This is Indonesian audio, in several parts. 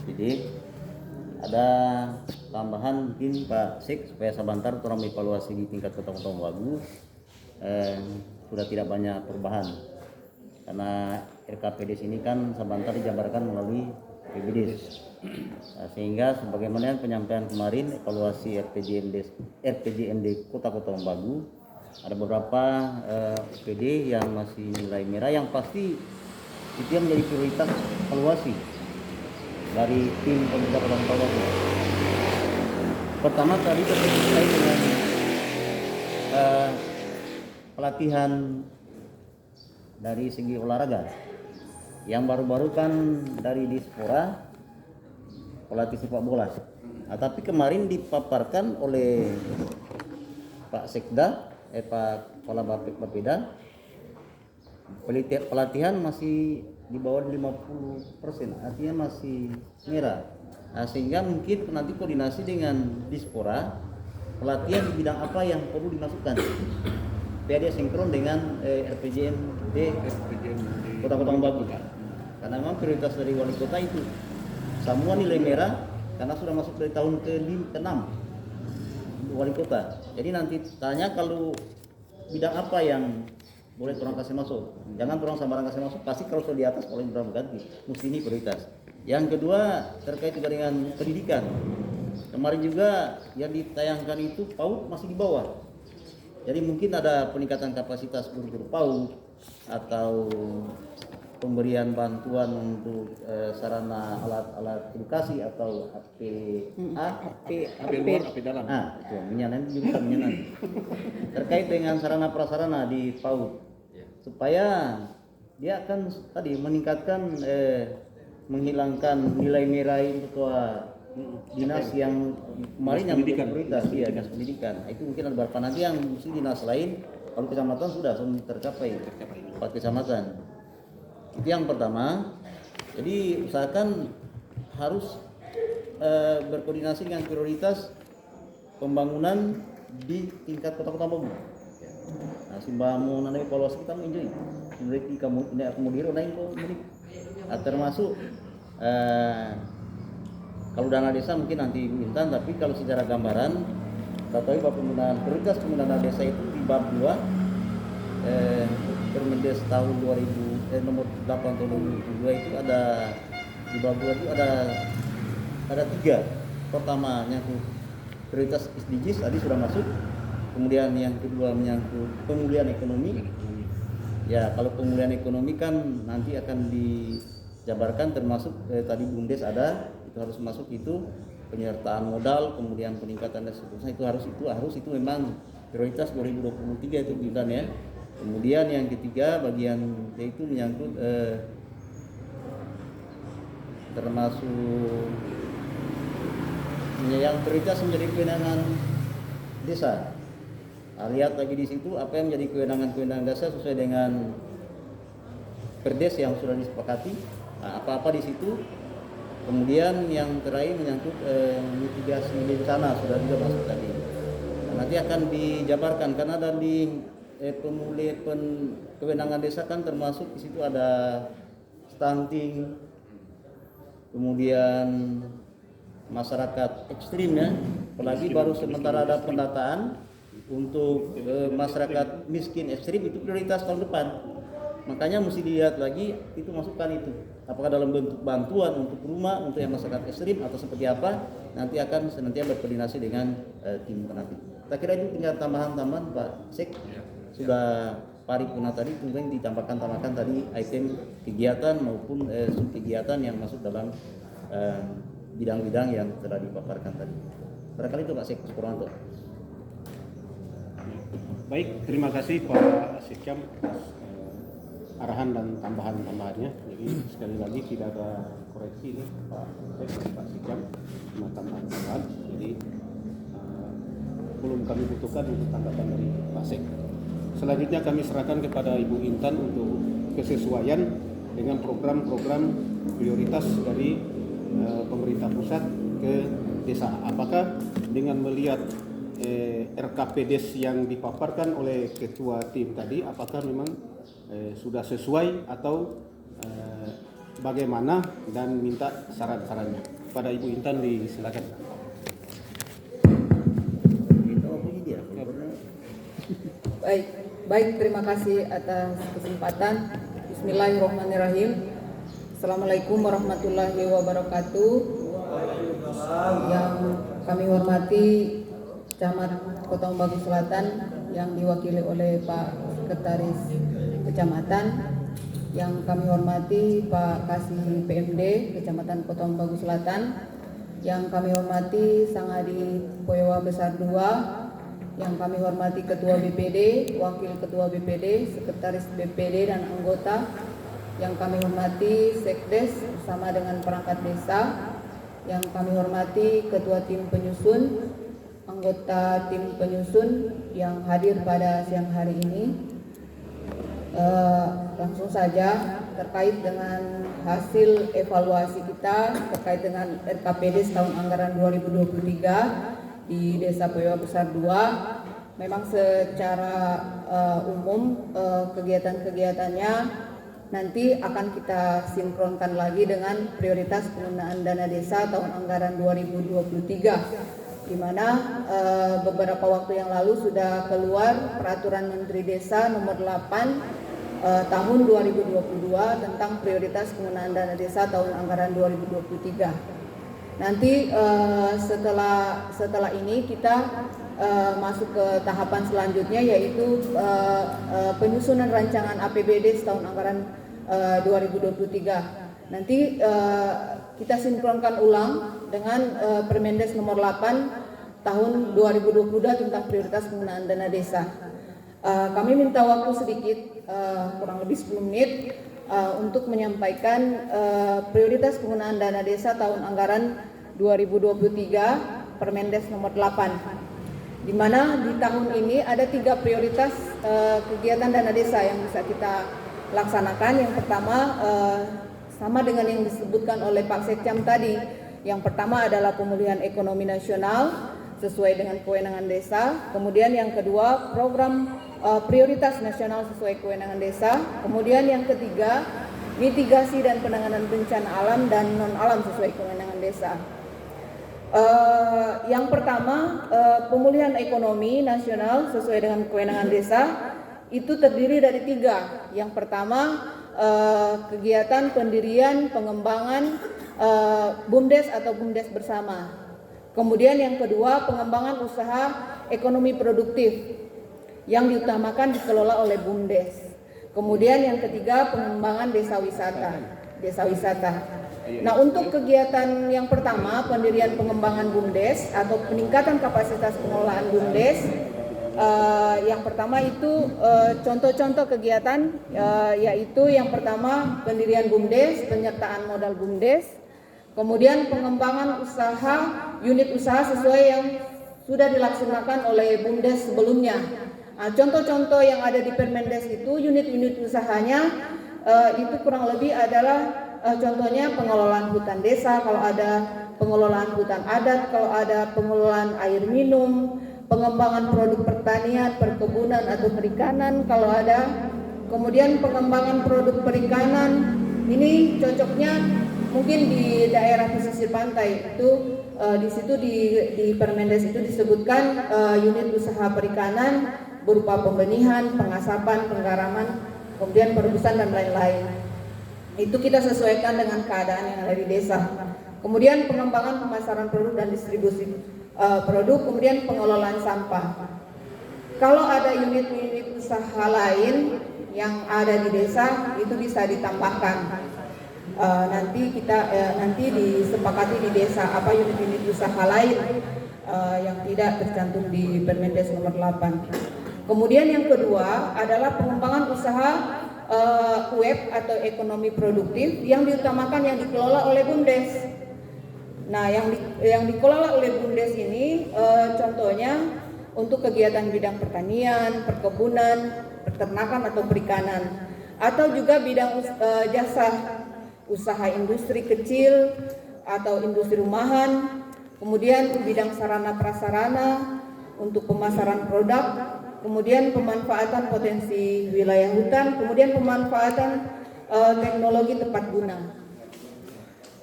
SPD. Ada tambahan mungkin Pak Sek supaya sebentar orang evaluasi di tingkat kota-kota Wagu sudah tidak banyak perubahan karena RKPD ini kan sebentar dijabarkan melalui PBD. Sehingga sebagaimana penyampaian kemarin evaluasi RPJMD kota-kota Wagu ada beberapa PD yang masih nilai merah yang pasti itu yang menjadi prioritas evaluasi dari tim pemerintah Kota Wagu. Pertama tadi terkait dengan pelatihan dari segi olahraga yang baru-baru kan dari Dispora pelatih sepak bola. Tapi kemarin dipaparkan oleh Pak Sekda, Pak Kepala Bapeda, pelatihan masih di bawah 50%, artinya masih merah. Sehingga mungkin nanti koordinasi dengan Dispora, pelatihan di bidang apa yang perlu dimasukkan. Biar dia sinkron dengan RPJMD Kota-Kota Wagu. Karena memang prioritas dari wali kota itu semua nilai merah karena sudah masuk dari tahun ke-6 wali kota. Jadi nanti tanya kalau bidang apa yang boleh orang kasih masuk, jangan orang sembarang kasih masuk, pasti kalau sudah di atas kalau orang ganti, mesti ini prioritas. Yang kedua terkait juga dengan pendidikan, kemarin juga yang ditayangkan itu PAUD masih di bawah, jadi mungkin ada peningkatan kapasitas guru-guru PAUD atau pemberian bantuan untuk sarana alat-alat edukasi atau AP dalam. Itu menyanan juga menyanan. Terkait dengan sarana prasarana di PAUD supaya dia akan tadi meningkatkan menghilangkan nilai merah ketua dinas yang kemarin yang menjadi prioritas ya dinas pendidikan. Itu mungkin ada beberapa nanti yang mesti dinas lain kalau kecamatan sudah tercapai 4 kecamatan. Itu yang pertama. Jadi usahakan harus berkoordinasi dengan prioritas pembangunan di tingkat kota-kota Wagu. Simbamu nanti evaluasi kita menjadi menjadi kamu ini akomodir naik kok termasuk kalau dana desa mungkin nanti minta, tapi kalau secara gambaran kita tahu bahwa prioritas penggunaan dana desa itu di bab 2 Permendes tahun 2000 nomor 8 tahun 2002 itu ada di bab 2 itu ada 3. Pertama nyangkut prioritas SDGs tadi sudah masuk. Kemudian yang kedua menyangkut pemulihan ekonomi. Ya, kalau pemulihan ekonomi kan nanti akan dijabarkan termasuk tadi BUMDes ada, itu harus masuk itu penyertaan modal, kemudian peningkatan dan seterusnya itu memang prioritas 2023 itu bulan ya. Kemudian yang ketiga bagian itu menyangkut termasuk yang prioritas menjadi kewenangan desa. Lihat lagi di situ apa yang menjadi kewenangan desa sesuai dengan Perdes yang sudah disepakati. Apa-apa di situ. Kemudian yang terakhir menyangkut mitigasi bencana sudah juga masuk tadi. Nanti akan dijabarkan karena dari kewenangan desa kan termasuk di situ ada stunting, kemudian masyarakat ekstrim ya. Apalagi baru sementara ada pendataan untuk masyarakat miskin ekstrim itu prioritas tahun depan. Makanya mesti dilihat lagi itu masukkan itu. Apakah dalam bentuk bantuan untuk rumah untuk yang masyarakat ekstrim atau seperti apa, nanti akan senantiasa berkoordinasi dengan tim penanti. Saya kira itu tinggal tambahan-tambahan Pak Sek. Sudah paripurna tadi mungkin tambahkan tadi item kegiatan maupun sub-kegiatan yang masuk dalam bidang-bidang yang telah dipaparkan tadi. Barangkali itu Pak Sek Purwanto. Baik, terima kasih Pak Sekam atas arahan dan tambahan-tambahannya. Jadi sekali lagi tidak ada koreksi nih Pak Sekam, cuma tambahan-tambahan. Jadi belum kami butuhkan untuk tanggapan dari Pak Sek. Selanjutnya kami serahkan kepada Ibu Intan untuk kesesuaian dengan program-program prioritas dari pemerintah pusat ke desa. Apakah dengan melihat RKPDes yang dipaparkan oleh ketua tim tadi, apakah memang sudah sesuai atau bagaimana, dan minta saran-sarannya. pada Ibu Intan, disilakan. Itu apa ini dia? Baik, terima kasih atas kesempatan. Bismillahirrahmanirrahim. Assalamualaikum warahmatullahi wabarakatuh. Yang kami hormati Camat Kota Bagus Selatan yang diwakili oleh Pak Sekretaris Kecamatan, yang kami hormati Pak Kasih PMD Kecamatan Kota Bagus Selatan, yang kami hormati Sang Adi Poewa Besar 2, yang kami hormati Ketua BPD, Wakil Ketua BPD, Sekretaris BPD dan anggota, yang kami hormati Sekdes bersama dengan perangkat desa, yang kami hormati Ketua Tim Penyusun, anggota tim penyusun yang hadir pada siang hari ini. Langsung saja terkait dengan hasil evaluasi kita terkait dengan RKPD tahun anggaran 2023 di Desa Poewa Besar 2. Memang secara umum kegiatan-kegiatannya nanti akan kita sinkronkan lagi dengan prioritas penggunaan dana desa tahun anggaran 2023, di mana beberapa waktu yang lalu sudah keluar Peraturan Menteri Desa nomor 8 tahun 2022 tentang prioritas penggunaan dana desa tahun anggaran 2023. Nanti setelah ini kita masuk ke tahapan selanjutnya, yaitu penyusunan rancangan APBD tahun anggaran 2023. Nanti kita sinkronkan ulang dengan Permendes nomor 8 tahun 2022 tentang prioritas penggunaan dana desa. Kami minta waktu sedikit, kurang lebih 10 menit untuk menyampaikan prioritas penggunaan dana desa tahun anggaran 2023 Permendes nomor 8, di mana di tahun ini ada 3 prioritas kegiatan dana desa yang bisa kita laksanakan. Yang pertama sama dengan yang disebutkan oleh Pak Sekcam tadi. Yang pertama adalah pemulihan ekonomi nasional sesuai dengan kewenangan desa. Kemudian yang kedua, program prioritas nasional sesuai kewenangan desa. Kemudian yang ketiga, mitigasi dan penanganan bencana alam dan non alam sesuai kewenangan desa. Yang pertama, pemulihan ekonomi nasional sesuai dengan kewenangan desa itu terdiri dari 3. Yang pertama, kegiatan pendirian pengembangan BUMDes atau BUMDes bersama. Kemudian yang kedua, pengembangan usaha ekonomi produktif yang diutamakan dikelola oleh BUMDes. Kemudian yang ketiga, pengembangan desa wisata. Nah, untuk kegiatan yang pertama, pendirian pengembangan BUMDes atau peningkatan kapasitas pengelolaan BUMDes, yang pertama itu contoh-contoh kegiatan, yaitu yang pertama pendirian BUMDes, penyertaan modal BUMDes, kemudian pengembangan usaha unit usaha sesuai yang sudah dilaksanakan oleh BUMDes sebelumnya. Nah, contoh-contoh yang ada di Permendes itu unit-unit usahanya itu kurang lebih adalah contohnya pengelolaan hutan desa, kalau ada pengelolaan hutan adat, kalau ada pengelolaan air minum, pengembangan produk pertanian, perkebunan atau perikanan kalau ada. Kemudian pengembangan produk perikanan ini cocoknya mungkin di daerah pesisir pantai itu, di situ di Permendes itu disebutkan unit usaha perikanan berupa pembenihan, pengasapan, penggaraman, kemudian perebusan dan lain-lain. Itu kita sesuaikan dengan keadaan yang ada di desa. Kemudian pengembangan pemasaran produk dan distribusi produk, kemudian pengelolaan sampah. Kalau ada unit-unit usaha lain yang ada di desa itu bisa ditambahkan. Nanti disepakati di desa apa unit-unit usaha lain yang tidak tercantum di Permendes nomor 8. Kemudian yang kedua adalah pengembangan usaha web atau ekonomi produktif yang diutamakan yang dikelola oleh BUMDes. Nah, yang dikelola oleh BUMDes ini contohnya untuk kegiatan bidang pertanian, perkebunan, peternakan atau perikanan, atau juga bidang jasa, usaha industri kecil atau industri rumahan, kemudian bidang sarana prasarana untuk pemasaran produk, kemudian pemanfaatan potensi wilayah hutan, kemudian pemanfaatan teknologi tepat guna.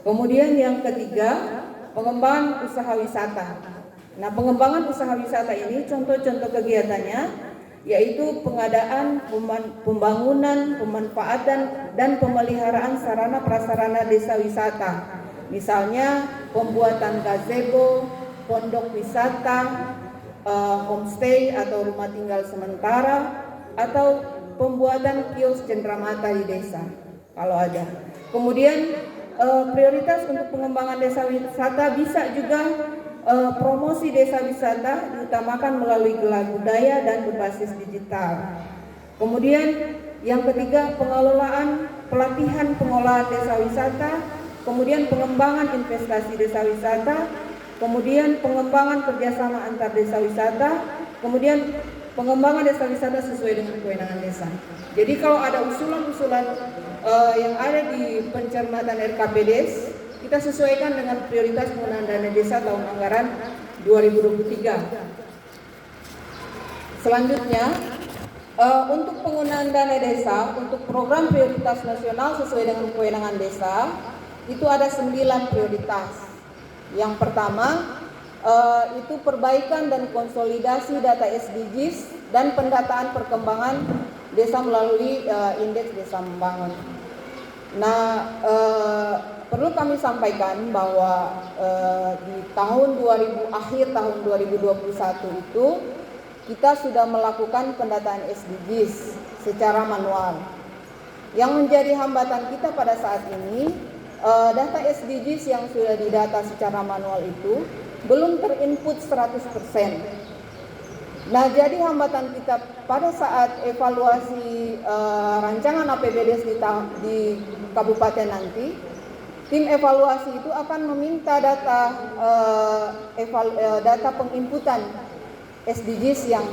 Kemudian yang ketiga, pengembangan usaha wisata. Nah, pengembangan usaha wisata ini contoh-contoh kegiatannya yaitu pengadaan, pembangunan, pemanfaatan dan pemeliharaan sarana prasarana desa wisata. Misalnya pembuatan gazebo, pondok wisata, homestay atau rumah tinggal sementara, atau pembuatan kios cenderamata di desa kalau ada. Kemudian prioritas untuk pengembangan desa wisata bisa juga promosi desa wisata diutamakan melalui gelar budaya dan berbasis digital. Kemudian yang ketiga, pengelolaan pelatihan pengolahan desa wisata, kemudian pengembangan investasi desa wisata, kemudian pengembangan kerjasama antar desa wisata, kemudian pengembangan desa wisata sesuai dengan kewenangan desa. Jadi kalau ada usulan-usulan yang ada di pencermatan RKPDes, kita sesuaikan dengan prioritas penggunaan dana desa tahun anggaran 2023. Selanjutnya, untuk penggunaan dana desa untuk program prioritas nasional sesuai dengan kewenangan desa, itu ada 9 prioritas. Yang pertama, itu perbaikan dan konsolidasi data SDGs dan pendataan perkembangan desa melalui indeks desa membangun. Nah, perlu kami sampaikan bahwa di akhir tahun 2021 itu kita sudah melakukan pendataan SDGs secara manual. Yang menjadi hambatan kita pada saat ini, data SDGs yang sudah didata secara manual itu belum terinput 100%. Nah, jadi hambatan kita pada saat evaluasi rancangan APBDes di kabupaten nanti, tim evaluasi itu akan meminta data penginputan SDGs yang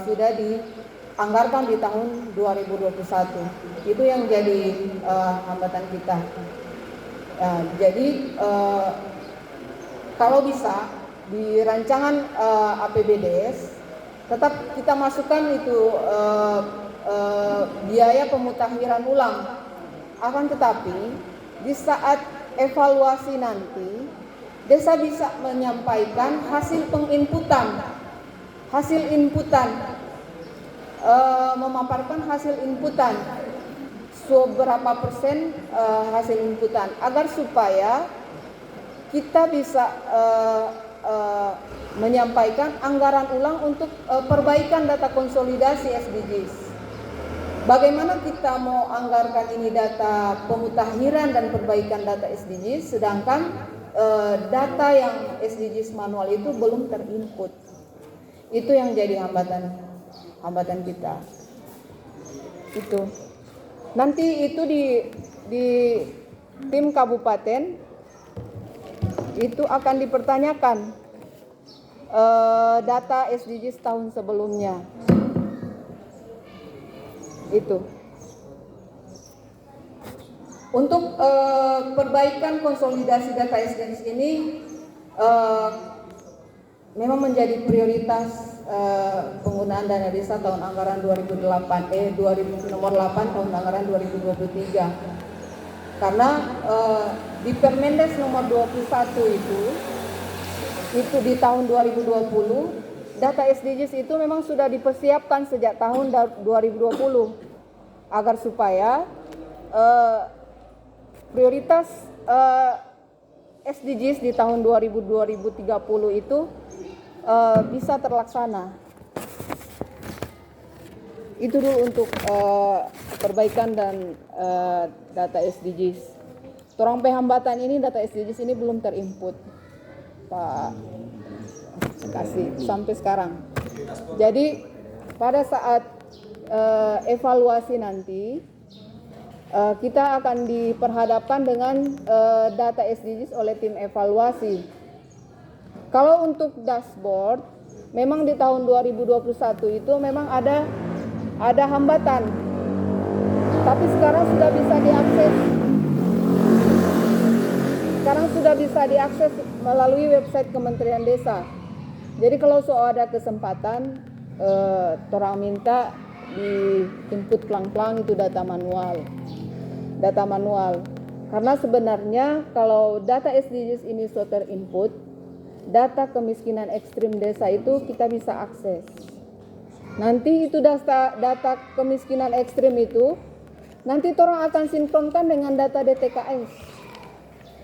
sudah dianggarkan di tahun 2021. Itu yang jadi hambatan kita. Jadi kalau bisa di rancangan APBDes tetap kita masukkan itu biaya pemutahiran ulang. Akan tetapi di saat evaluasi nanti desa bisa menyampaikan hasil penginputan, memaparkan hasil inputan seberapa persen hasil inputan, agar supaya kita bisa menyampaikan anggaran ulang untuk perbaikan data konsolidasi SDGs. Bagaimana kita mau anggarkan ini data pemutakhiran dan perbaikan data SDGs, sedangkan data yang SDGs manual itu belum terinput. Itu yang jadi hambatan kita. Itu. Nanti itu di tim kabupaten itu akan dipertanyakan data SDGs tahun sebelumnya. Itu. Untuk perbaikan konsolidasi data SDGs ini memang menjadi prioritas penggunaan dana desa tahun anggaran 2008 nomor 8 tahun anggaran 2023. Karena di Permendes nomor 21 itu di tahun 2020 data SDGs itu memang sudah dipersiapkan sejak tahun 2020 agar supaya prioritas SDGs di tahun 2030 itu bisa terlaksana. Itu dulu untuk perbaikan dan data SDGs. Torang hambatan ini data SDGs ini belum terinput, Pak Kasih, sampai sekarang. Jadi pada saat evaluasi nanti kita akan diperhadapkan dengan data SDGs oleh tim evaluasi. Kalau untuk dashboard, memang di tahun 2021 itu memang ada hambatan. Tapi sekarang sudah bisa diakses. Sekarang sudah bisa diakses melalui website Kementerian Desa. Jadi kalau ada kesempatan, torang minta di input pelang-pelang itu data manual. Karena sebenarnya kalau data SDGs ini sudah terinput, data kemiskinan ekstrim desa itu kita bisa akses. Nanti itu data kemiskinan ekstrim itu nanti orang akan sinkronkan dengan data DTKS.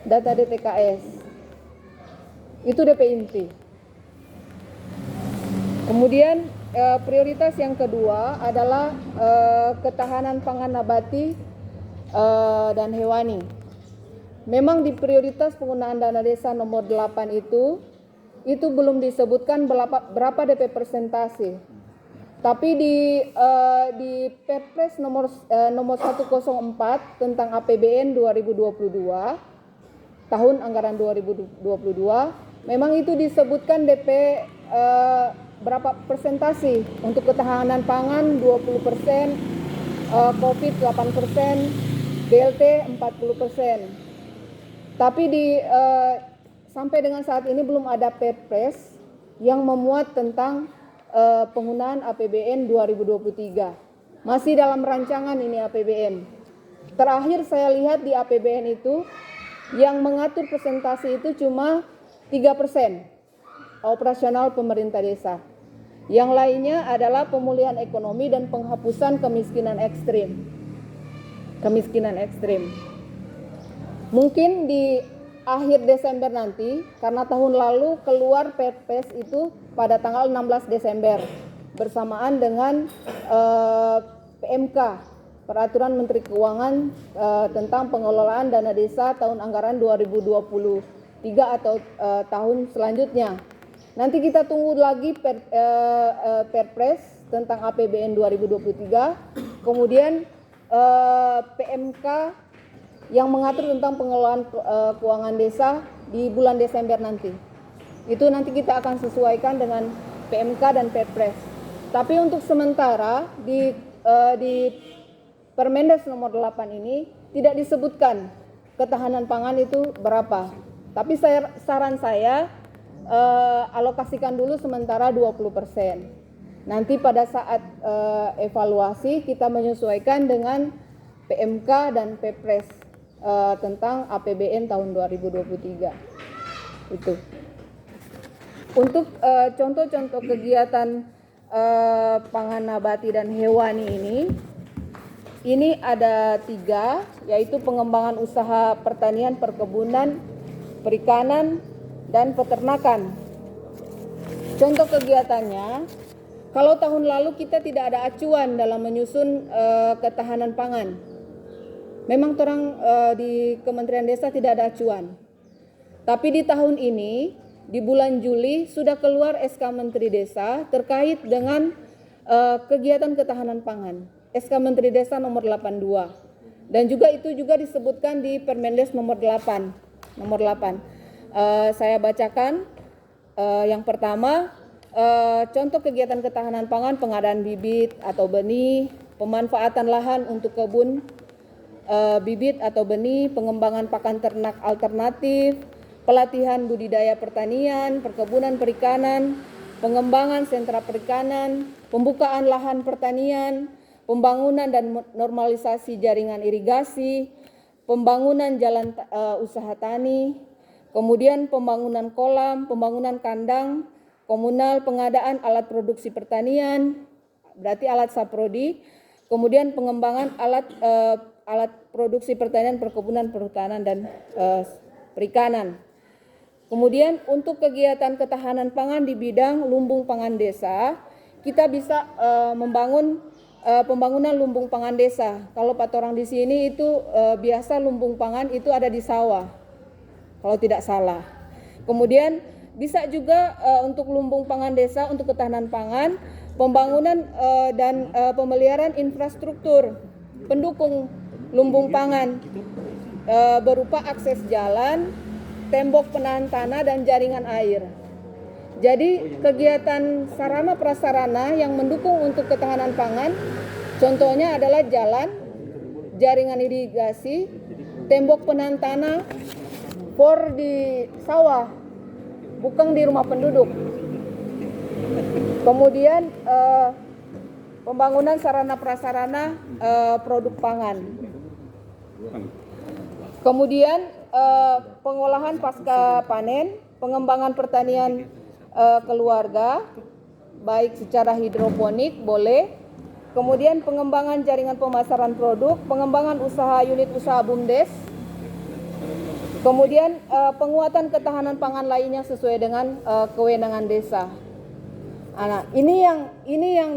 Data DTKS itu DP inti. Kemudian prioritas yang kedua adalah ketahanan pangan nabati dan hewani. Memang di prioritas penggunaan dana desa nomor 8 itu belum disebutkan berapa DP persentase. Tapi di Perpres nomor 104 tentang APBN 2022 tahun anggaran 2022 memang itu disebutkan DP berapa persentase untuk ketahanan pangan 20%, Covid 8%, BLT 40%. Tapi sampai dengan saat ini belum ada Perpres yang memuat tentang penggunaan APBN 2023. Masih dalam rancangan ini APBN. Terakhir saya lihat di APBN itu yang mengatur persentase itu cuma 3% operasional pemerintah desa. Yang lainnya adalah pemulihan ekonomi dan penghapusan kemiskinan ekstrim. Kemiskinan ekstrim. Mungkin di akhir Desember nanti, karena tahun lalu keluar Perpres itu pada tanggal 16 Desember bersamaan dengan PMK, Peraturan Menteri Keuangan tentang pengelolaan dana desa tahun anggaran 2023 atau tahun selanjutnya. Nanti kita tunggu lagi Perpres tentang APBN 2023, kemudian PMK yang mengatur tentang pengelolaan keuangan desa di bulan Desember nanti. Itu nanti kita akan sesuaikan dengan PMK dan Perpres. Tapi untuk sementara di Permendes nomor 8 ini tidak disebutkan ketahanan pangan itu berapa. Tapi saran saya alokasikan dulu sementara 20%. Nanti pada saat evaluasi kita menyesuaikan dengan PMK dan Perpres tentang APBN tahun 2023. Itu. Untuk contoh-contoh kegiatan pangan nabati dan hewani ini ada 3, yaitu pengembangan usaha pertanian, perkebunan, perikanan, dan peternakan. Contoh kegiatannya, kalau tahun lalu kita tidak ada acuan dalam menyusun ketahanan pangan. Memang di Kementerian Desa tidak ada acuan. Tapi di tahun ini, di bulan Juli sudah keluar SK Menteri Desa terkait dengan kegiatan ketahanan pangan. SK Menteri Desa nomor 82. Dan juga itu juga disebutkan di Permendes nomor 8. Saya bacakan yang pertama, contoh kegiatan ketahanan pangan, pengadaan bibit atau benih, pemanfaatan lahan untuk kebun bibit atau benih, pengembangan pakan ternak alternatif, pelatihan budidaya pertanian, perkebunan perikanan, pengembangan sentra perikanan, pembukaan lahan pertanian, pembangunan dan normalisasi jaringan irigasi, pembangunan jalan usaha tani, kemudian pembangunan kolam, pembangunan kandang komunal, pengadaan alat produksi pertanian, berarti alat saprodi, kemudian pengembangan alat produksi pertanian, perkebunan, perhutanan, dan perikanan. Kemudian untuk kegiatan ketahanan pangan di bidang lumbung pangan desa, kita bisa membangun pembangunan lumbung pangan desa. Kalau Pak Torang di sini itu biasa lumbung pangan itu ada di sawah, kalau tidak salah. Kemudian bisa juga untuk lumbung pangan desa untuk ketahanan pangan, pembangunan dan pemeliharaan infrastruktur pendukung lumbung pangan berupa akses jalan, tembok penahan tanah, dan jaringan air. Jadi kegiatan sarana prasarana yang mendukung untuk ketahanan pangan, contohnya adalah jalan, jaringan irigasi, tembok penahan tanah, bor di sawah, bukan di rumah penduduk. Kemudian pembangunan sarana prasarana produk pangan. Kemudian pengolahan pasca panen, pengembangan pertanian keluarga, baik secara hidroponik boleh. Kemudian pengembangan jaringan pemasaran produk, pengembangan usaha unit usaha BUMDes. Kemudian penguatan ketahanan pangan lainnya sesuai dengan kewenangan desa. Nah, ini yang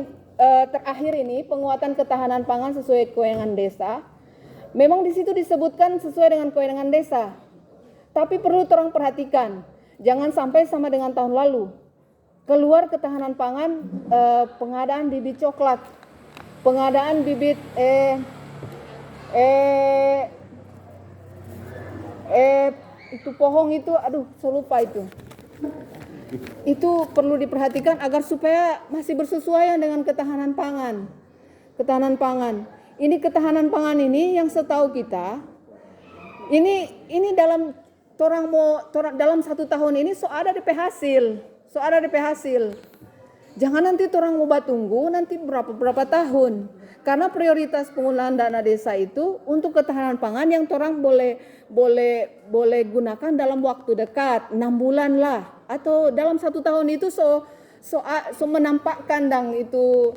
terakhir ini, penguatan ketahanan pangan sesuai kewenangan desa. Memang di situ disebutkan sesuai dengan kewenangan desa. Tapi perlu orang perhatikan, jangan sampai sama dengan tahun lalu. Keluar ketahanan pangan, pengadaan bibit coklat, pengadaan bibit itu pohon itu, aduh saya lupa itu. Itu perlu diperhatikan agar supaya masih bersesuaian dengan ketahanan pangan. Ketahanan pangan. Ini ketahanan pangan ini yang setahu kita, ini dalam dalam 1 tahun ini ada DP hasil. Jangan nanti orang mau tunggu nanti berapa tahun. Karena prioritas penggunaan dana desa itu untuk ketahanan pangan yang orang boleh gunakan dalam waktu dekat, 6 bulan lah, atau dalam 1 tahun itu so menampakkan itu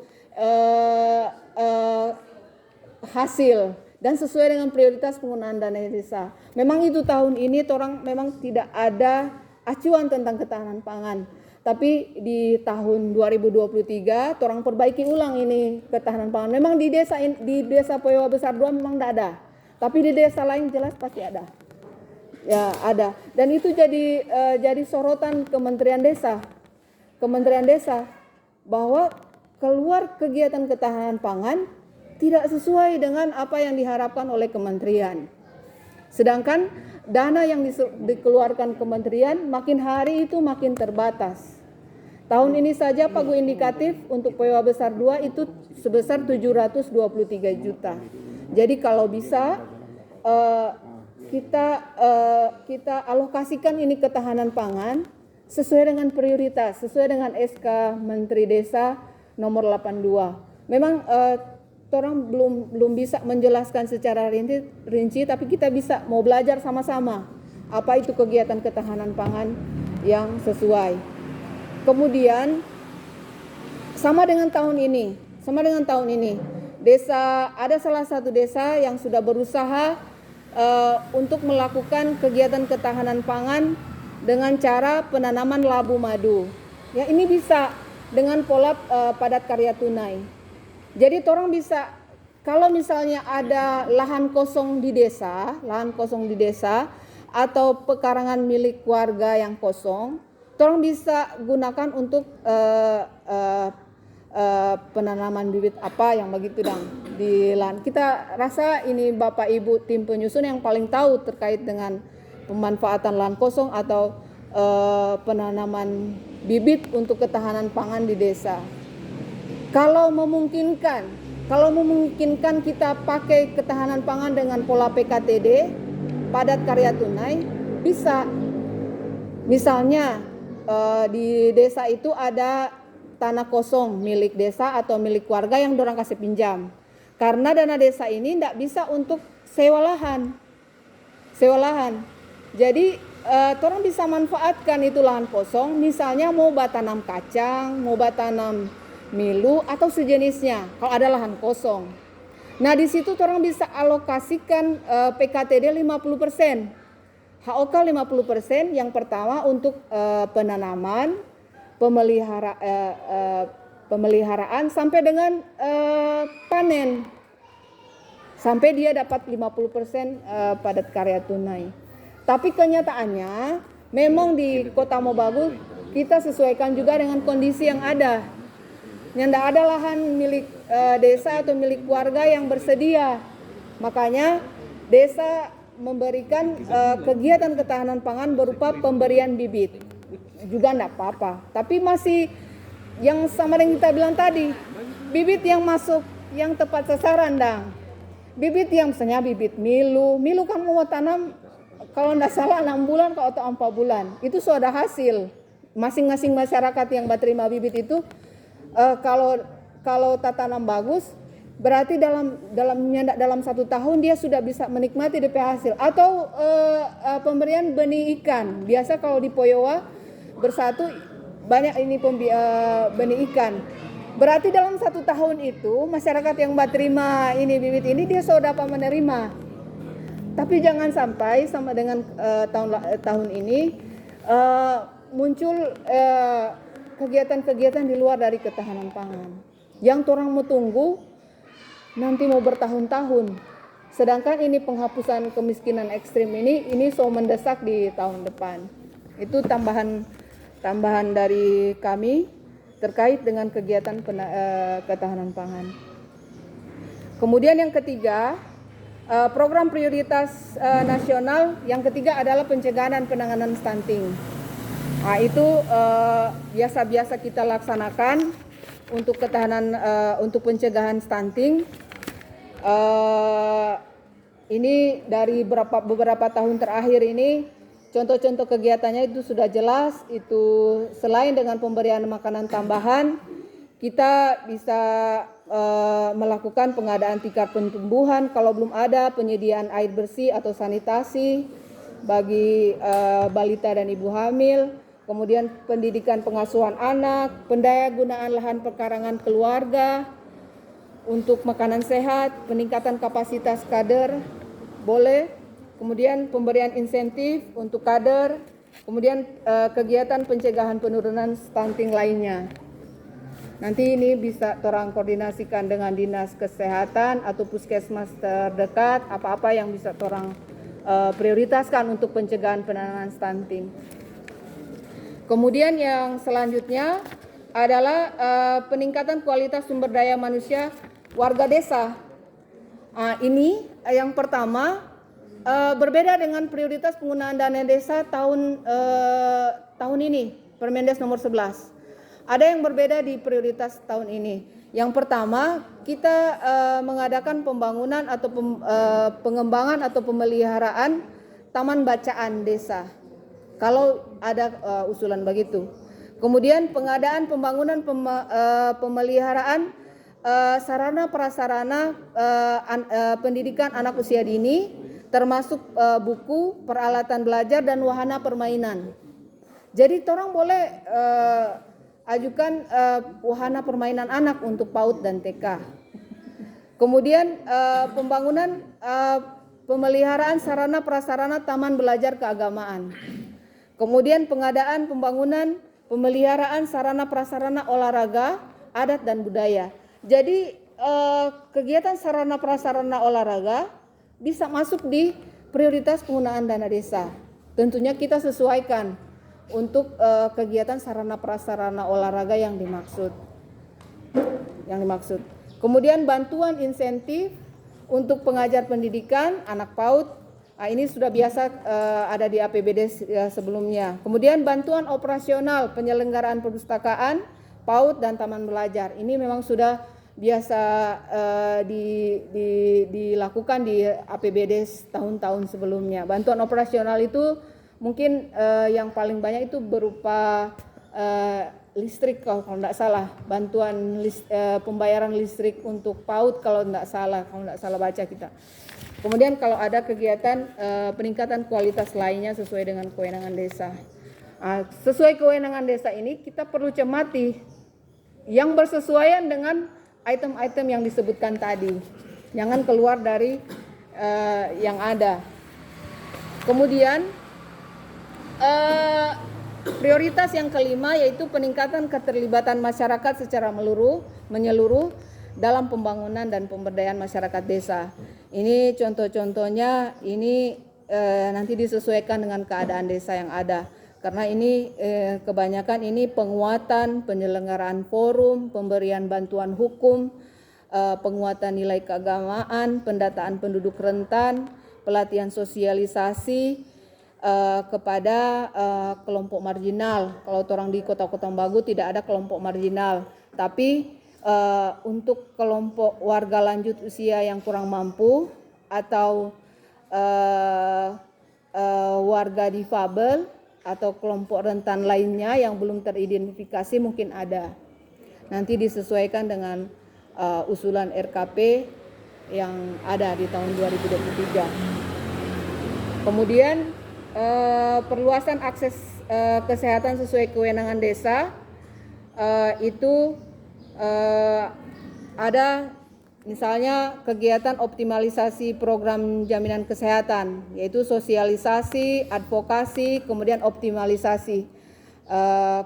hasil dan sesuai dengan prioritas penggunaan dana desa. Memang itu tahun ini orang memang tidak ada acuan tentang ketahanan pangan. Tapi di tahun 2023 orang perbaiki ulang ini ketahanan pangan. Memang di desa Poewa Besar 2 memang tidak ada. Tapi di desa lain jelas pasti ada. Ya, ada. Dan itu jadi sorotan Kementerian Desa bahwa keluar kegiatan ketahanan pangan tidak sesuai dengan apa yang diharapkan oleh kementerian. Sedangkan dana yang dikeluarkan kementerian makin hari itu makin terbatas. Tahun ini saja pagu indikatif untuk Poewa Besar 2 itu sebesar 723 juta. Jadi kalau bisa kita alokasikan ini ketahanan pangan sesuai dengan prioritas, sesuai dengan SK Menteri Desa nomor 82. Memang orang belum bisa menjelaskan secara rinci, tapi kita bisa mau belajar sama-sama apa itu kegiatan ketahanan pangan yang sesuai. Kemudian sama dengan tahun ini, ada salah satu desa yang sudah berusaha untuk melakukan kegiatan ketahanan pangan dengan cara penanaman labu madu. Ya, ini bisa dengan pola padat karya tunai. Jadi orang bisa, kalau misalnya ada lahan kosong di desa atau pekarangan milik warga yang kosong, orang bisa gunakan untuk penanaman bibit apa yang begitu di lahan. Kita rasa ini Bapak Ibu tim penyusun yang paling tahu terkait dengan pemanfaatan lahan kosong atau penanaman bibit untuk ketahanan pangan di desa. Kalau memungkinkan kita pakai ketahanan pangan dengan pola PKTD, padat karya tunai, bisa. Misalnya di desa itu ada tanah kosong milik desa atau milik warga yang dorang kasih pinjam. Karena dana desa ini tidak bisa untuk sewa lahan. Jadi orang bisa manfaatkan itu lahan kosong, misalnya mau tanam kacang, mau tanam milu atau sejenisnya kalau ada lahan kosong. Nah, di situ orang bisa alokasikan PKTD 50%. HOK 50% yang pertama untuk penanaman, pemeliharaan sampai dengan panen. Sampai dia dapat 50% padat karya tunai. Tapi kenyataannya memang di Kota Mobagu kita sesuaikan juga dengan kondisi yang ada. Yang tidak ada lahan milik desa atau milik warga yang bersedia. Makanya desa memberikan kegiatan ketahanan pangan berupa pemberian bibit. Juga tidak apa-apa. Tapi masih yang sama dengan kita bilang tadi, bibit yang masuk yang tepat sasaran Bibit yang misalnya bibit milu kan mau tanam kalau tidak salah 6 bulan atau 4 bulan. Itu sudah hasil. Masing-masing masyarakat yang terima bibit itu kalau tanam bagus berarti dalam 1 tahun dia sudah bisa menikmati DP hasil. Atau pemberian benih ikan. Biasa kalau di Poyowa bersatu banyak ini benih ikan. Berarti dalam 1 tahun itu masyarakat yang terima ini bibit ini dia sudah dapat menerima. Tapi jangan sampai sama dengan tahun ini muncul kegiatan-kegiatan di luar dari ketahanan pangan. Yang orang mau tunggu nanti mau bertahun-tahun. Sedangkan ini penghapusan kemiskinan ekstrim ini so mendesak di tahun depan. Itu tambahan dari kami terkait dengan kegiatan ketahanan pangan. Kemudian yang ketiga, program prioritas nasional yang ketiga adalah pencegahan dan penanganan stunting. Nah, itu biasa-biasa kita laksanakan untuk untuk pencegahan stunting. Ini dari beberapa tahun terakhir ini contoh-contoh kegiatannya itu sudah jelas. Itu selain dengan pemberian makanan tambahan, kita bisa melakukan pengadaan tikar pentumbuhan kalau belum ada, penyediaan air bersih atau sanitasi bagi balita dan ibu hamil, kemudian pendidikan pengasuhan anak, pendayagunaan lahan perkarangan keluarga untuk makanan sehat, peningkatan kapasitas kader boleh, kemudian pemberian insentif untuk kader, kemudian kegiatan pencegahan penurunan stunting lainnya. Nanti ini bisa orang koordinasikan dengan dinas kesehatan atau puskesmas terdekat, apa-apa yang bisa orang prioritaskan untuk pencegahan penanganan stunting. Kemudian yang selanjutnya adalah peningkatan kualitas sumber daya manusia warga desa. Ini yang pertama berbeda dengan prioritas penggunaan dana desa tahun ini, Permendes nomor 11. Ada yang berbeda di prioritas tahun ini. Yang pertama, kita mengadakan pembangunan atau pengembangan atau pemeliharaan taman bacaan desa. Kalau ada usulan begitu. Kemudian pengadaan pembangunan pemeliharaan sarana prasarana pendidikan anak usia dini, termasuk buku, peralatan belajar dan wahana permainan. Jadi orang boleh ajukan wahana permainan anak untuk PAUD dan TK. Kemudian pembangunan pemeliharaan sarana prasarana taman belajar keagamaan. Kemudian pengadaan pembangunan pemeliharaan sarana prasarana olahraga, adat dan budaya. Jadi kegiatan sarana prasarana olahraga bisa masuk di prioritas penggunaan dana desa. Tentunya kita sesuaikan untuk kegiatan sarana prasarana olahraga yang dimaksud. Kemudian bantuan insentif untuk pengajar pendidikan anak PAUD. Ini sudah biasa ada di APBD sebelumnya. Kemudian bantuan operasional penyelenggaraan perpustakaan, PAUD dan taman belajar. Ini memang sudah biasa dilakukan di APBD tahun-tahun sebelumnya. Bantuan operasional itu mungkin yang paling banyak itu berupa listrik kalau tidak salah, bantuan pembayaran listrik untuk PAUD kalau tidak salah baca kita. Kemudian kalau ada kegiatan peningkatan kualitas lainnya sesuai dengan kewenangan desa. Sesuai kewenangan desa ini kita perlu cermati yang bersesuaian dengan item-item yang disebutkan tadi. Jangan keluar dari yang ada. Kemudian prioritas yang kelima yaitu peningkatan keterlibatan masyarakat secara menyeluruh dalam pembangunan dan pemberdayaan masyarakat desa. Ini contoh-contohnya ini nanti disesuaikan dengan keadaan desa yang ada. Karena ini kebanyakan ini penguatan penyelenggaraan forum, pemberian bantuan hukum, penguatan nilai keagamaan, pendataan penduduk rentan, pelatihan sosialisasi kepada kelompok marginal. Kalau orang di Kota Bagu tidak ada kelompok marginal, tapi untuk kelompok warga lanjut usia yang kurang mampu atau warga difabel atau kelompok rentan lainnya yang belum teridentifikasi mungkin ada. Nanti disesuaikan dengan usulan RKP yang ada di tahun 2023. Kemudian perluasan akses kesehatan sesuai kewenangan desa, itu ada misalnya kegiatan optimalisasi program jaminan kesehatan, yaitu sosialisasi, advokasi, kemudian optimalisasi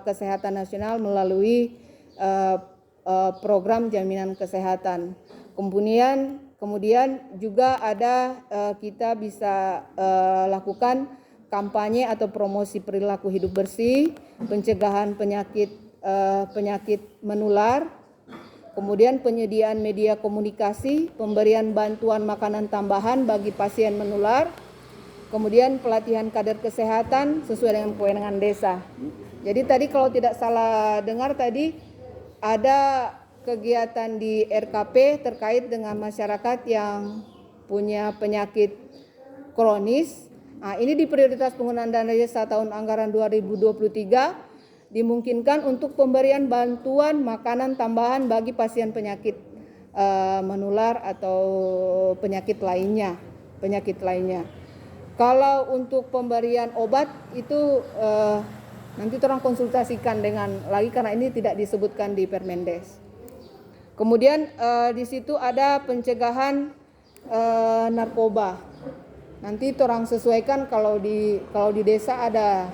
kesehatan nasional melalui program jaminan kesehatan. Kemudian juga ada kita bisa lakukan kampanye atau promosi perilaku hidup bersih, pencegahan penyakit menular, kemudian penyediaan media komunikasi, pemberian bantuan makanan tambahan bagi pasien menular, kemudian pelatihan kader kesehatan sesuai dengan kewenangan desa. Jadi tadi kalau tidak salah dengar tadi ada kegiatan di RKP terkait dengan masyarakat yang punya penyakit kronis. Nah, ini di prioritas penggunaan dana desa tahun anggaran 2023 dimungkinkan untuk pemberian bantuan makanan tambahan bagi pasien penyakit menular atau penyakit lainnya. Kalau untuk pemberian obat itu nanti orang konsultasikan dengan lagi karena ini tidak disebutkan di Permendes. Kemudian di situ ada pencegahan narkoba. Nanti orang sesuaikan kalau di desa ada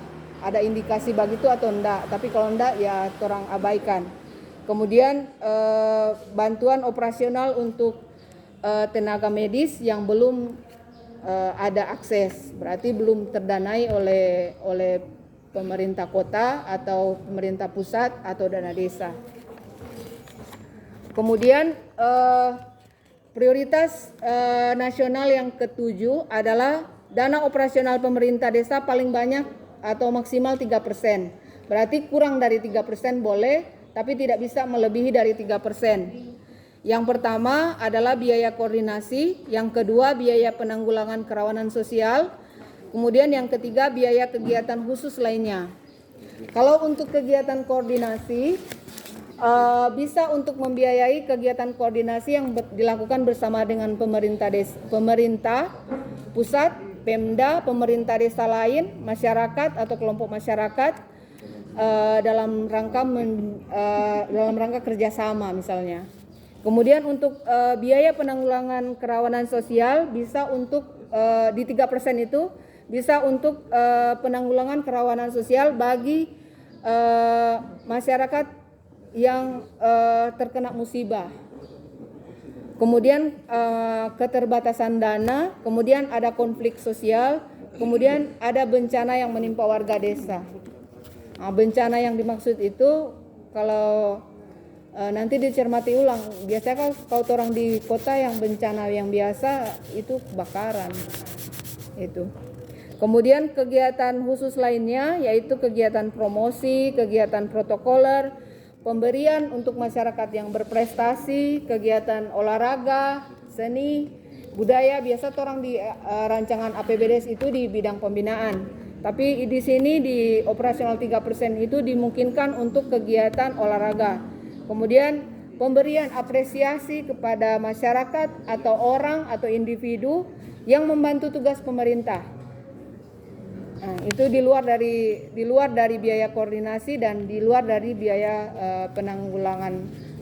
indikasi begitu atau enggak, tapi kalau enggak ya orang abaikan. Kemudian bantuan operasional untuk tenaga medis yang belum ada akses, berarti belum terdanai oleh pemerintah kota atau pemerintah pusat atau dana desa. Kemudian prioritas nasional yang ketujuh adalah dana operasional pemerintah desa paling banyak atau maksimal 3%. Berarti kurang dari 3% boleh, tapi tidak bisa melebihi dari 3%. Yang pertama adalah biaya koordinasi, yang kedua biaya penanggulangan kerawanan sosial, kemudian yang ketiga biaya kegiatan khusus lainnya. Kalau untuk kegiatan koordinasi, bisa untuk membiayai kegiatan koordinasi yang dilakukan bersama dengan pemerintah pusat, Pemda, pemerintah desa lain, masyarakat atau kelompok masyarakat dalam rangka kerjasama misalnya. Kemudian untuk biaya penanggulangan kerawanan sosial bisa untuk di 3% itu bisa untuk penanggulangan kerawanan sosial bagi masyarakat yang terkena musibah. Kemudian keterbatasan dana, kemudian ada konflik sosial, kemudian ada bencana yang menimpa warga desa. Nah, bencana yang dimaksud itu kalau nanti dicermati ulang, biasanya kalau orang di kota yang bencana yang biasa itu kebakaran. Itu. Kemudian kegiatan khusus lainnya yaitu kegiatan promosi, kegiatan protokoler, pemberian untuk masyarakat yang berprestasi, kegiatan olahraga, seni, budaya. Biasa orang di rancangan APBDes itu di bidang pembinaan. Tapi di sini di operasional 3% itu dimungkinkan untuk kegiatan olahraga. Kemudian pemberian apresiasi kepada masyarakat atau orang atau individu yang membantu tugas pemerintah. Nah, itu di luar dari biaya koordinasi dan di luar dari biaya penanggulangan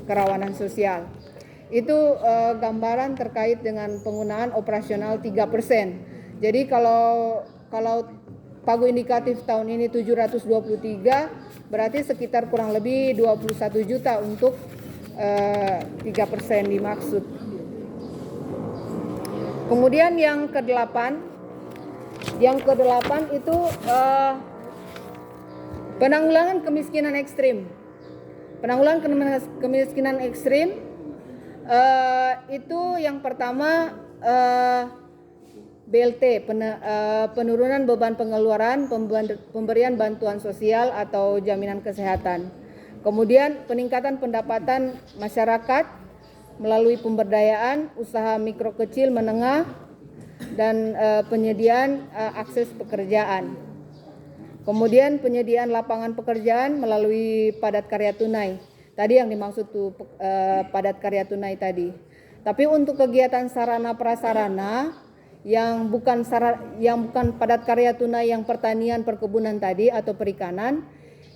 kerawanan sosial. Itu gambaran terkait dengan penggunaan operasional 3%. Jadi kalau pagu indikatif tahun ini 723, berarti sekitar kurang lebih 21 juta untuk 3% dimaksud. Kemudian yang ke-8 itu penanggulangan kemiskinan ekstrim. Penanggulangan kemiskinan ekstrim itu yang pertama BLT, penurunan beban pengeluaran, pemberian bantuan sosial atau jaminan kesehatan. Kemudian peningkatan pendapatan masyarakat melalui pemberdayaan usaha mikro kecil menengah dan penyediaan akses pekerjaan. Kemudian penyediaan lapangan pekerjaan melalui padat karya tunai. Tadi yang dimaksud tuh padat karya tunai tadi. Tapi untuk kegiatan sarana prasarana yang bukan padat karya tunai yang pertanian, perkebunan tadi atau perikanan,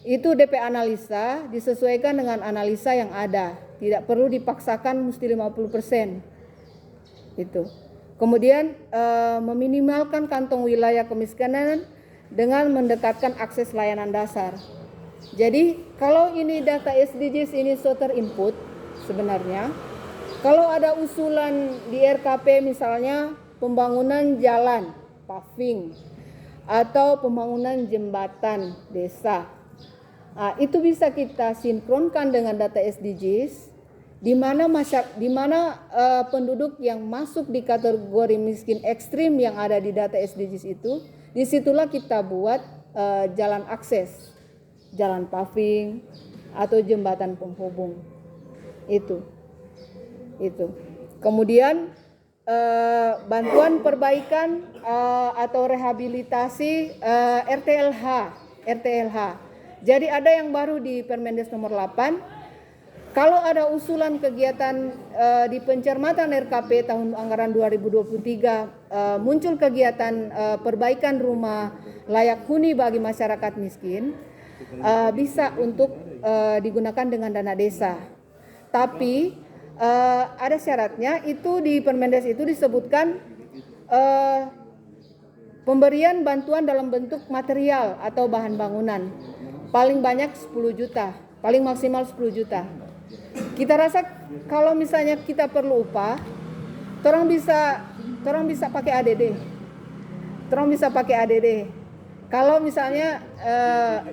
itu DP analisa disesuaikan dengan analisa yang ada. Tidak perlu dipaksakan mesti 50%. Itu. Kemudian meminimalkan kantong wilayah kemiskinan dengan mendekatkan akses layanan dasar. Jadi kalau ini data SDGs ini so terinput sebenarnya, kalau ada usulan di RKP misalnya pembangunan jalan, paving, atau pembangunan jembatan desa, itu bisa kita sinkronkan dengan data SDGs, di mana penduduk yang masuk di kategori miskin ekstrim yang ada di data SDGs itu, disitulah kita buat jalan akses, jalan paving atau jembatan penghubung. Itu. Kemudian bantuan perbaikan atau rehabilitasi RTLH. Jadi ada yang baru di Permendes nomor 8. Kalau ada usulan kegiatan di pencermatan RKP tahun anggaran 2023 muncul kegiatan perbaikan rumah layak huni bagi masyarakat miskin, bisa untuk digunakan dengan dana desa. Tapi ada syaratnya, itu di Permendes itu disebutkan pemberian bantuan dalam bentuk material atau bahan bangunan paling banyak 10 juta, paling maksimal 10 juta. Kita rasa kalau misalnya kita perlu upah, orang bisa pakai ADD. Kalau misalnya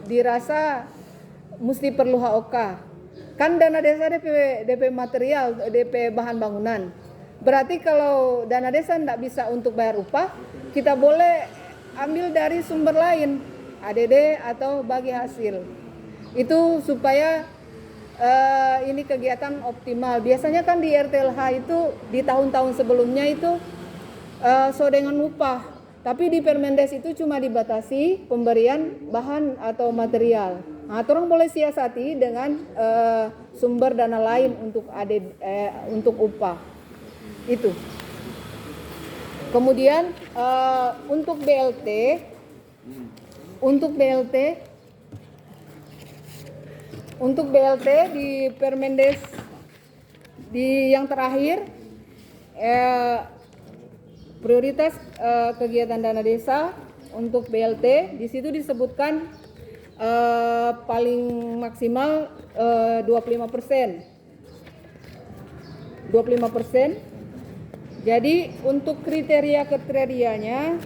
dirasa mesti perlu HOK, kan dana desa DP material, DP bahan bangunan. Berarti kalau dana desa tidak bisa untuk bayar upah, kita boleh ambil dari sumber lain, ADD atau bagi hasil. Itu supaya ini kegiatan optimal. Biasanya kan di RTLH itu di tahun-tahun sebelumnya itu so dengan upah. Tapi di Permendes itu cuma dibatasi pemberian bahan atau material. Nah, orang boleh siasati dengan sumber dana lain untuk upah. Itu. Kemudian untuk BLT di Permendes di yang terakhir prioritas kegiatan dana desa untuk BLT di situ disebutkan paling maksimal 25%. Jadi untuk kriterianya